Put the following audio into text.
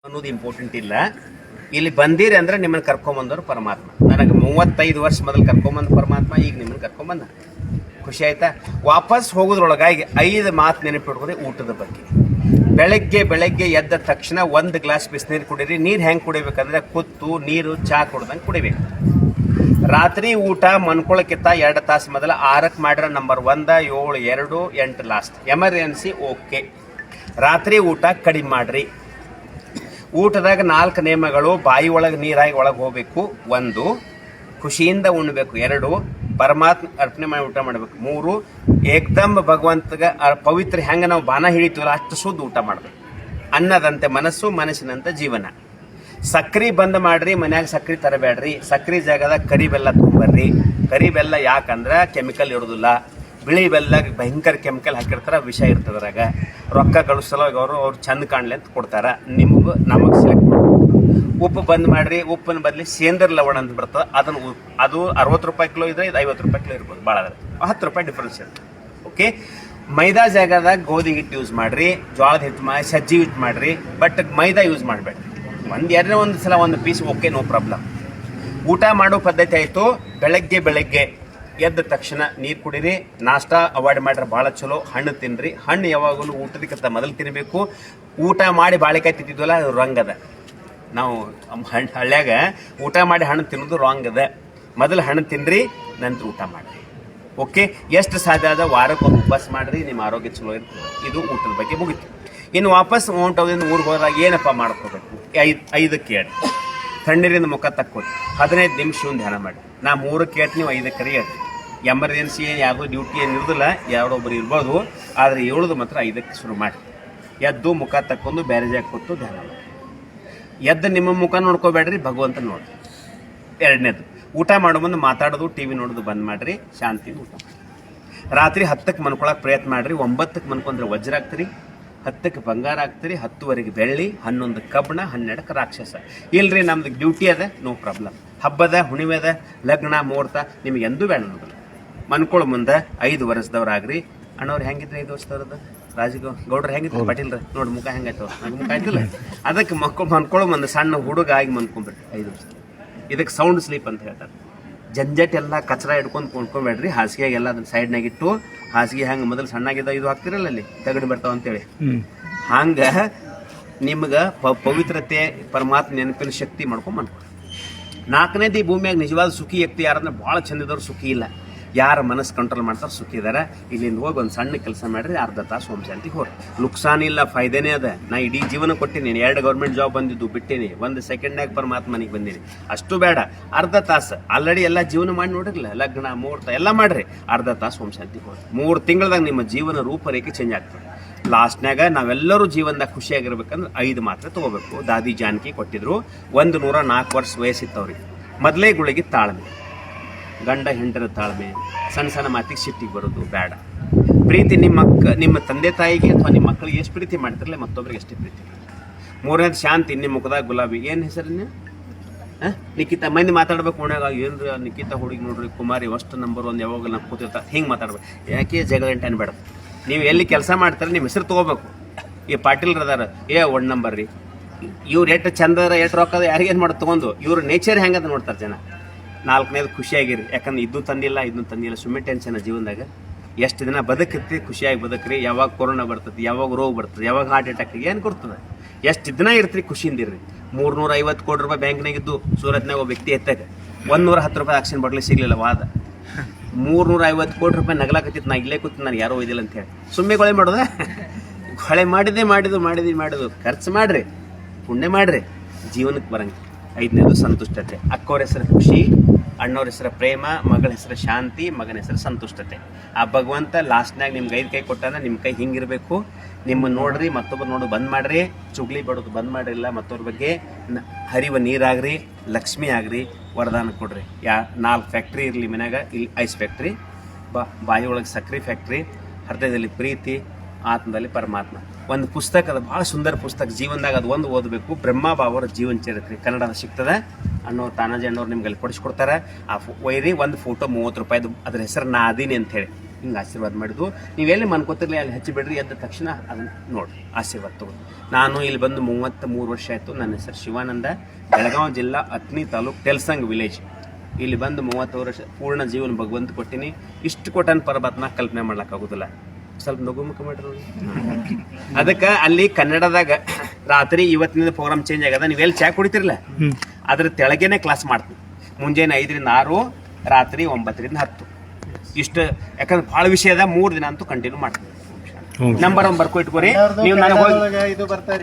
ಅನ್ನೋದು ಇಂಪಾರ್ಟೆಂಟ್ ಇಲ್ಲ. ಇಲ್ಲಿ ಬಂದಿರಿ ಅಂದ್ರೆ ನಿಮ್ಮನ್ನು ಕರ್ಕೊಂಬಂದವ್ರು ಪರಮಾತ್ಮ. ನನಗೆ 35 ವರ್ಷ ಮೊದಲು ಕರ್ಕೊಂಬಂದ ಪರಮಾತ್ಮ ಈಗ ನಿಮ್ಮನ್ನು ಕರ್ಕೊಂಬಂದ. ಖುಷಿ ಆಯ್ತಾ? ವಾಪಸ್ ಹೋಗೋದ್ರೊಳಗಾಗಿ 5 ಮಾತು ನೆನಪಿಟ್ಕೊರಿ. ಊಟದ ಬಗ್ಗೆ ಬೆಳಗ್ಗೆ ಎದ್ದ ತಕ್ಷಣ 1 ಗ್ಲಾಸ್ ಬಿಸಿನೀರು ಕುಡೀರಿ. ನೀರು ಹೆಂಗೆ ಕುಡಿಬೇಕಂದ್ರೆ ಕುತ್ತು ನೀರು ಚಹಾ ಕುಡ್ದಂಗೆ ಕುಡಿಬೇಕು. ರಾತ್ರಿ ಊಟ ಮನ್ಕೊಳಕ್ಕಿಂತ 2 ತಾಸು ಮೊದಲ 6ಕ್ಕೆ ಮಾಡ್ರೆ ನಂಬರ್ 1, 7, 2, 8 ಲಾಸ್ಟ್. Emergency okay. ರಾತ್ರಿ ಊಟ ಕಡಿಮೆ ಮಾಡ್ರಿ. ಊಟದಾಗ 4 ನಿಯಮಗಳು. ಬಾಯಿ ಒಳಗೆ ನೀರಾಗಿ ಒಳಗೆ ಹೋಗ್ಬೇಕು. 1, ಖುಷಿಯಿಂದ ಉಣ್ಬೇಕು. 2, ಪರಮಾತ್ಮ ಅರ್ಪಣೆ ಮಾಡಿ ಊಟ ಮಾಡಬೇಕು. 3, ಏಕ್ದಮ್ ಭಗವಂತಗ ಪವಿತ್ರ ಹೆಂಗೆ ನಾವು ಬಾನ ಹಿಡಿತೀವಲ್ಲ ಅಷ್ಟು ಶುದ್ಧ ಊಟ ಮಾಡಬೇಕು. ಅನ್ನದಂತೆ ಮನಸ್ಸು, ಮನಸ್ಸಿನಂತೆ ಜೀವನ. ಸಕ್ರಿ ಬಂದ್ ಮಾಡ್ರಿ. ಮನ್ಯಾಗ ಸಕ್ರಿ ತರಬೇಡ್ರಿ. ಸಕ್ರಿ ಜಾಗದಾಗ ಕರಿ ಬೆಲ್ಲ ತೊಗೊಂಬರ್ರಿ. ಕರಿ ಬೆಲ್ಲ ಯಾಕಂದ್ರೆ ಕೆಮಿಕಲ್ ಇರೋದಿಲ್ಲ. ಬಿಳಿ ಬೆಲ್ಲ ಭಯಂಕರ ಕೆಮಿಕಲ್ ಹಾಕಿರ್ತಾರ, ವಿಷ ಇರ್ತದ್ರಾಗ. ರೊಕ್ಕ ಗಳಿಸಲೋಗಿ ಅವ್ರು ಚಂದ ಕಾಣಲಿ ಅಂತ ಕೊಡ್ತಾರ. ನಮಗೆ ಸೆಲೆಕ್ಟ್ ಮಾಡ್ಬೇಕು. ಉಪ್ಪು ಬಂದ್ ಮಾಡ್ರಿ. ಉಪ್ಪಿನ ಬದಲಿ ಸೇಂದ್ರ ಲವಣ ಅಂತ ಬರ್ತದೆ. ಅದು 60 ರೂಪಾಯಿ ಕಿಲೋ ಇದ್ರೆ ಇದು 50 ರೂಪಾಯಿ ಕಿಲೋ ಇರ್ಬೋದು. ಭಾಳ ಅದ 10 ರೂಪಾಯಿ ಡಿಫ್ರೆನ್ಸ್ ಇರುತ್ತೆ. ಓಕೆ. ಮೈದಾ ಜಾಗದಾಗ ಗೋಧಿ ಹಿಟ್ಟು ಯೂಸ್ ಮಾಡ್ರಿ. ಜೋಳದ ಹಿಟ್ಟು ಸಜ್ಜಿ ಹಿಟ್ಟು ಮಾಡ್ರಿ. ಬಟ್ ಮೈದಾ ಯೂಸ್ ಮಾಡಬೇಡ್ರಿ. ಒಂದು ಸಲ 1 ಪೀಸ್ ಓಕೆ, ನೋ ಪ್ರಾಬ್ಲಮ್. ಊಟ ಮಾಡೋ ಪದ್ಧತಿ ಆಯಿತು. ಬೆಳಗ್ಗೆ ಎದ್ದ ತಕ್ಷಣ ನೀರು ಕುಡೀರಿ. ನಾಷ್ಟ ಅವಾಯ್ಡ್ ಮಾಡ್ರೆ ಭಾಳ ಚಲೋ. ಹಣ್ಣು ತಿನ್ನಿರಿ. ಹಣ್ಣು ಯಾವಾಗಲೂ ಊಟದಕ್ಕಿಂತ ಮೊದಲು ತಿನ್ನಬೇಕು. ಊಟ ಮಾಡಿ ಬಾಳೆಕಾಯಿ ತಿಂತಿದ್ವಲ್ಲ, ಅದು ರಾಂಗ್ ಅದ. ನಾವು ಹಳ್ಳ್ಯಾಗ ಊಟ ಮಾಡಿ ಹಣ್ಣು ತಿನ್ನೋದು ರಾಂಗ್ ಅದ. ಮೊದಲು ಹಣ್ಣು ತಿನ್ನಿರಿ, ನಂತರ ಊಟ ಮಾಡಿರಿ. ಓಕೆ. ಎಷ್ಟು ಸಾಧ್ಯ ಆದ ವಾರಕ್ಕೆ ಒಂದು ಉಪವಾಸ ಮಾಡಿರಿ. ನಿಮ್ಮ ಆರೋಗ್ಯ ಚಲೋ ಇರ್ತದೆ. ಇದು ಊಟದ ಬಗ್ಗೆ ಮುಗಿತು. ಇನ್ನು ವಾಪಸ್ ಹೊಂಟೋದ್ರಿಂದ ಊರಿಗೆ ಹೋದಾಗ ಏನಪ್ಪ ಮಾಡ್ಕೋಬೇಕು? 5ಕ್ಕೆ ಹೇಳಿ. ತಣ್ಣೀರಿಂದ ಮುಖ ತಕ್ಕೋರಿ. 15 ನಿಮಿಷ ಧ್ಯಾನ ಮಾಡಿ. ನಾ 3ಕ್ಕೆ ಹೇಳ್ತೀನಿ, ನೀವು 5ಕ್ಕೆ ಹೇಳ್ರಿ. ಎಮರ್ಜೆನ್ಸಿ ಏನು ಯಾವುದೋ ಡ್ಯೂಟಿ ಏನು ಇರೋದಿಲ್ಲ, ಯಾರೊಬ್ಬರು ಇರ್ಬೋದು. ಆದರೆ ಹೇಳೋದು ಮಾತ್ರ 5ಕ್ಕೆ ಶುರು ಮಾಡಿ. ಎದ್ದು ಮುಖ ತಕ್ಕೊಂಡು ಬೇರೆ ಜಾಗ ಕೂತು ಧ್ಯಾನ ಮಾಡಿ. ಎದ್ದು ನಿಮ್ಮ ಮುಖ ನೋಡ್ಕೋಬೇಡ್ರಿ, ಭಗವಂತ ನೋಡ್ರಿ. 2ನೇದು, ಊಟ ಮಾಡೋ ಮುಂದೆ ಮಾತಾಡೋದು ಟಿವಿ ನೋಡೋದು ಬಂದ್ ಮಾಡ್ರಿ. ಶಾಂತಿ ಊಟ ಮಾಡಿ. ರಾತ್ರಿ 10ಕ್ಕೆ ಮನ್ಕೊಳಕ್ಕೆ ಪ್ರಯತ್ನ ಮಾಡ್ರಿ. 9ಕ್ಕೆ ಮನ್ಕೊಂಡ್ರೆ ವಜ್ರ ಆಗ್ತೀರಿ. 10ಕ್ಕೆ ಬಂಗಾರ ಆಗ್ತೀರಿ. 10ವರೆಗೆ ಬೆಳ್ಳಿ. 11 ಕಬ್ಬಣ. 12ಕ್ಕೆ ರಾಕ್ಷಸ. ಇಲ್ರಿ ನಮ್ದು ಡ್ಯೂಟಿ ಅದ, ನೋ ಪ್ರಾಬ್ಲಮ್. ಹಬ್ಬದ ಹುಣಿವೆದ ಲಗ್ನ ಮುಹೂರ್ತ ನಿಮ್ಗೆ ಎಂದೂ ಬೇಡ ಅನ್ನೋದಿಲ್ಲ. ಮನ್ಕೊಳ್ಳೋ ಮುಂದೆ 5 ವರ್ಷದವ್ರಾಗ್ರಿ. ಅಣ್ಣವ್ರು ಹೆಂಗಿದ್ರೆ 5 ವರ್ಷದವ್ರದ್ದು ಗೌಡ್ರು ಹೆಂಗಿದ್ರು, ಪಾಟೀಲ್ರ ನೋಡಿ ಮುಖ ಹೆಂಗಾಯ್ತು, ನಂಗೆ ಮುಖ ಆಯ್ತಿಲ್ಲ. ಅದಕ್ಕೆ ಮನ್ಕೊಳ್ಳೋ ಮುಂದೆ ಸಣ್ಣ ಹುಡುಗ ಆಗಿ ಮನ್ಕೊಂಡ್ಬಿಟ್ರಿ 5 ವರ್ಷ. ಇದಕ್ಕೆ ಸೌಂಡ್ ಸ್ಲೀಪ್ ಅಂತ ಹೇಳ್ತಾರೆ. ಜಂಜಟ್ ಎಲ್ಲ ಕಚರ ಹಿಡ್ಕೊಂಡು ಕೊಂಡ್ಕೊಬೇಡ್ರಿ. ಹಾಸಿಗೆಗೆಲ್ಲ ಅದನ್ನ ಸೈಡ್ನಾಗ ಇಟ್ಟು, ಹಾಸಿಗೆ ಹಂಗೆ ಮೊದಲು ಸಣ್ಣಾಗಿದ್ದ ಇದು ಹಾಕ್ತಿರಲ್ಲ, ಅಲ್ಲಿ ತಗಡಿ ಬರ್ತಾವ ಅಂತೇಳಿ, ಹಂಗೆ ನಿಮ್ಗೆ ಪವಿತ್ರತೆ ಪರಮಾತ್ಮ ನೆನಪಿನ ಶಕ್ತಿ ಮಾಡ್ಕೊಂಡು ಮನ್ಕೊಳ್ರಿ. 4ನೇದು, ಈ ಭೂಮಿಯಾಗ ನಿಜವಾದ ಸುಖಿ ವ್ಯಕ್ತಿ ಯಾರಂದ್ರೆ ಭಾಳ ಚಂದಿದವ್ರು ಸುಖಿ ಇಲ್ಲ. ಯಾರ ಮನಸ್ಸು ಕಂಟ್ರೋಲ್ ಮಾಡ್ತಾರೆ ಸುಖಿ ಇದಾರೆ. ಇಲ್ಲಿಂದ ಹೋಗಿ ಒಂದು ಸಣ್ಣ ಕೆಲಸ ಮಾಡಿರಿ. ಅರ್ಧ ತಾಸು ಓಂ ಶಾಂತಿ ಹೋರಿ. ನುಕ್ಸಾನ ಇಲ್ಲ, ಫಾಯ್ದೆನೇ ಅದ. ನಾ ಇಡೀ ಜೀವನ ಕೊಟ್ಟಿನಿ. 2 ಗೌರ್ಮೆಂಟ್ ಜಾಬ್ ಬಂದಿದ್ದು ಬಿಟ್ಟೇನಿ. 1 ಸೆಕೆಂಡ್ನಾಗ ಪರಮಾತ್ಮನಿಗೆ ಬಂದೀನಿ. ಅಷ್ಟು ಬೇಡ, ಅರ್ಧ ತಾಸು ಆಲ್ರೆಡಿ ಎಲ್ಲ ಜೀವನ ಮಾಡಿ ನೋಡಿರಲಿಲ್ಲ. ಲಗ್ನ ಮುಹೂರ್ತ ಎಲ್ಲ ಮಾಡ್ರಿ. ಅರ್ಧ ತಾಸು ಓಂ ಶಾಂತಿ ಹೋರಿ. 3 ತಿಂಗಳದಾಗ ನಿಮ್ಮ ಜೀವನ ರೂಪರೇಖೆ ಚೇಂಜ್ ಆಗ್ತದೆ. ಲಾಸ್ಟ್ನಾಗ ನಾವೆಲ್ಲರೂ ಜೀವನದಾಗ ಖುಷಿಯಾಗಿರ್ಬೇಕಂದ್ರೆ 5 ಮಾತ್ರೆ ತೊಗೋಬೇಕು. ದಾದಿ ಜಾನಕಿ ಕೊಟ್ಟಿದ್ರು. 104 ವರ್ಷ ವಯಸ್ಸಿತ್ತವ್ರಿಗೆ. ಮೊದಲೇ ಗುಳಿಗೆ ತಾಳ್ಮೆ, ಗಂಡ ಹೆಂಡರ ತಾಳ್ಮೆ, ಸಣ್ಣ ಮಾತಿಗೆ ಸಿಟ್ಟಿಗೆ ಬರೋದು ಬೇಡ. ಪ್ರೀತಿ ನಿಮ್ಮ ತಂದೆ ತಾಯಿಗೆ ಅಥವಾ ನಿಮ್ಮ ಮಕ್ಕಳಿಗೆ ಎಷ್ಟು ಪ್ರೀತಿ ಮಾಡ್ತಿರಲ್ಲ, ಮತ್ತೊಬ್ಬರಿಗೆ ಎಷ್ಟೇ ಪ್ರೀತಿ. 3ನೇದು ಶಾಂತಿ. ನಿಮ್ಮ ಮುಖದಾಗ ಗುಲಾಬಿ. ಏನು ಹೆಸರನ್ನ? ನಿಖಿತಾ. ಮಂದಿ ಮಾತಾಡ್ಬೇಕು ಓಣ್ಯಾಗ, ಏನ್ರಿ ನಿಖಿತಾ ಹುಡುಗಿ ನೋಡ್ರಿ, ಕುಮಾರಿ ಅಷ್ಟು ನಂಬರ್ 1 ಯಾವಾಗ ನಾವು ಕೂತಿರ್ತಾರೆ, ಹಿಂಗೆ ಮಾತಾಡ್ಬೇಕು. ಯಾಕೆ ಜಗಳ ಗಂಟೆ ಅನ್ಬೇಡ. ನೀವು ಎಲ್ಲಿ ಕೆಲಸ ಮಾಡ್ತಾರೆ ನಿಮ್ಮ ಹೆಸರು ತೊಗೋಬೇಕು. ಈ ಪಾಟೀಲ್ರು ಅದಾರ, 1 ನಂಬರ್ ರೀ. ಇವ್ರು ಎಷ್ಟು ಚಂದದ ಎಷ್ಟು ರೊಕ್ಕದ ಯಾರಿಗೇನು ಮಾಡಿ ತೊಗೊಂಡು ಇವ್ರ ನೇಚರ್ ಹೆಂಗದ ನೋಡ್ತಾರೆ ಜನ. 4ನೇದು ಖುಷಿಯಾಗಿರಿ. ಯಾಕಂದ್ರೆ ಇದನ್ನು ತಂದಿಲ್ಲ ಸುಮ್ಮನೆ ಟೆನ್ಷನ್ ಜೀವನದಾಗ. ಎಷ್ಟು ದಿನ ಬದುಕತ್ತಿ ಖುಷಿಯಾಗಿ ಬದುಕ್ರಿ. ಯಾವಾಗ ಕೊರೋನಾ ಬರ್ತದೆ, ಯಾವಾಗ ರೋಗ ಬರ್ತದೆ, ಯಾವಾಗ ಹಾರ್ಟ್ ಅಟ್ಯಾಕ್ ಏನು ಕೊಡ್ತದೆ. ಎಷ್ಟು ದಿನ ಇರ್ತೀರಿ ಖುಷಿಯಿಂದ ಇರ್ರಿ. 350 ಕೋಟಿ ರೂಪಾಯಿ ಬ್ಯಾಂಕ್ನಾಗಿದ್ದು ಸೂರತ್ನಾಗ ಒಬ್ಬ ವ್ಯಕ್ತಿ ಎತ್ತಾಗ 110 ರೂಪಾಯಿ ಆಕ್ಷನ್ ಬಾಟ್ಲಿ ಸಿಗಲಿಲ್ಲ. ವಾದ 350 ಕೋಟಿ ರೂಪಾಯಿ ನಗಲಾಕತ್ತಿತ್ತು. ನಾ ಇಲ್ಲೇ ಕೂತು ನಾನು ಯಾರೋ ಒಯ್ದಿಲ್ಲ ಅಂತ ಹೇಳಿ ಸುಮ್ಮನೆ ಕೊಳೆ ಮಾಡೋದ. ಕೊಳೆ ಮಾಡಿದ್ದು ಖರ್ಚು ಮಾಡ್ರಿ, ಪುಣ್ಯ ಮಾಡ್ರಿ, ಜೀವನಕ್ಕೆ ಬರಂಗೆ. 5ನೇದು ಸಂತುಷ್ಟತೆ. ಅಕ್ಕವ್ರ ಹೆಸರು ಖುಷಿ, ಅಣ್ಣವ್ರ ಹೆಸರು ಪ್ರೇಮ, ಮಗಳ ಹೆಸರು ಶಾಂತಿ, ಮಗನ ಹೆಸರು ಸಂತುಷ್ಟತೆ. ಆ ಭಗವಂತ ಲಾಸ್ಟ್ನಾಗ ನಿಮ್ಗೆ 5 ಕೈ ಕೊಟ್ಟಾನ. ನಿಮ್ಮ ಕೈ ಹಿಂಗಿರಬೇಕು. ನಿಮ್ಮನ್ನು ನೋಡ್ರಿ, ಮತ್ತೊಬ್ಬರು ನೋಡು ಬಂದ್ ಮಾಡ್ರಿ. ಚುಗ್ಲಿ ಬಡೋದು ಬಂದ್ ಮಾಡಿಲ್ಲ. ಮತ್ತವ್ರ ಬಗ್ಗೆ ಹರಿವ ನೀರಾಗ್ರಿ, ಲಕ್ಷ್ಮಿ ಆಗ್ರಿ, ವರದಾನ ಕೊಡ್ರಿ. 4 ಫ್ಯಾಕ್ಟ್ರಿ ಇರಲಿ ಮನ್ಯಾಗ. ಇಲ್ಲಿ ಐಸ್ ಫ್ಯಾಕ್ಟ್ರಿ, ಬಾಯಿ ಒಳಗೆ ಸಕ್ರೆ ಫ್ಯಾಕ್ಟ್ರಿ, ಹೃದಯದಲ್ಲಿ ಪ್ರೀತಿ, ಆತ್ಮದಲ್ಲಿ ಪರಮಾತ್ಮ. ಒಂದು ಪುಸ್ತಕ ಅದ, ಭಾಳ ಸುಂದರ ಪುಸ್ತಕ. ಜೀವನದಾಗ ಅದು ಒಂದು ಓದಬೇಕು. ಬ್ರಹ್ಮಬಾವರ ಜೀವನ ಚರಿತ್ರೆ ಕನ್ನಡದ ಸಿಗ್ತದೆ. ಅನ್ನೋರು ತಾನಾಜಿ ಅನ್ನೋರು ನಿಮ್ಗೆ ಅಲ್ಲಿ ಕೊಡಿಸ್ಕೊಡ್ತಾರೆ. ಆ ಒಯ್ರಿ. ಒಂದು ಫೋಟೋ 30 ರೂಪಾಯಿದು. ಅದ್ರ ಹೆಸರು ನಾ ಅದೀನಿ ಅಂತ ಹೇಳಿ. ಹಿಂಗೆ ಆಶೀರ್ವಾದ ಮಾಡಿದ್ವು. ನೀವೆಲ್ಲಿ ಮನ್ಕೋತಿರ್ಲಿ ಅಲ್ಲಿ ಹಚ್ಚಿ ಬಿಡ್ರಿ, ಎದ್ದ ತಕ್ಷಣ ಅದನ್ನು ನೋಡಿ ಆಶೀರ್ವಾದ ತಗೊಂಡು. ನಾನು ಇಲ್ಲಿ ಬಂದು 33 ವರ್ಷ ಆಯಿತು. ನನ್ನ ಹೆಸರು ಶಿವಾನಂದ, ಬೆಳಗಾವಿ ಜಿಲ್ಲಾ ಅತ್ನಿ ತಾಲೂಕು ತೆಲ್ಸಂಗ್ ವಿಲೇಜ್. ಇಲ್ಲಿ ಬಂದು 30 ವರ್ಷ ಪೂರ್ಣ ಜೀವನ ಭಗವಂತ ಕೊಟ್ಟಿನಿ. ಇಷ್ಟು ಕೊಟ್ಟನ ಪರಮಾತ್ಮ ಕಲ್ಪನೆ ಮಾಡ್ಲಿಕ್ಕಾಗೋದಿಲ್ಲ. ಸ್ವಲ್ಪ ನಗುಮುಖ ಮಾಡಿರಿ. ಅದಕ್ಕೆ ಅಲ್ಲಿ ಕನ್ನಡದಾಗ ರಾತ್ರಿ ಇವತ್ತಿನ ಪ್ರೋಗ್ರಾಮ್ ಚೇಂಜ್ ಆಗ್ಯದ. ನೀವೆಲ್ಲಿ ಚಾ ಕುಡಿತಿರಲ್ಲ ಅದ್ರ ತೆಳಗೇನೆ ಕ್ಲಾಸ್ ಮಾಡ್ತೀನಿ. ಮುಂಜಾನೆ 5 ರಿಂದ 6, ರಾತ್ರಿ 9 ರಿಂದ 10. ಇಷ್ಟು ಯಾಕಂದ್ರೆ ಭಾಳ ವಿಷಯ ಅದ. 3 ದಿನ ಅಂತೂ ಕಂಟಿನ್ಯೂ ಮಾಡ್ತೀನಿ. ನಂಬರ್ 1 ಬರ್ಕೊ ಇಟ್ಕೋರಿ. ನೀವು ನನಗೆ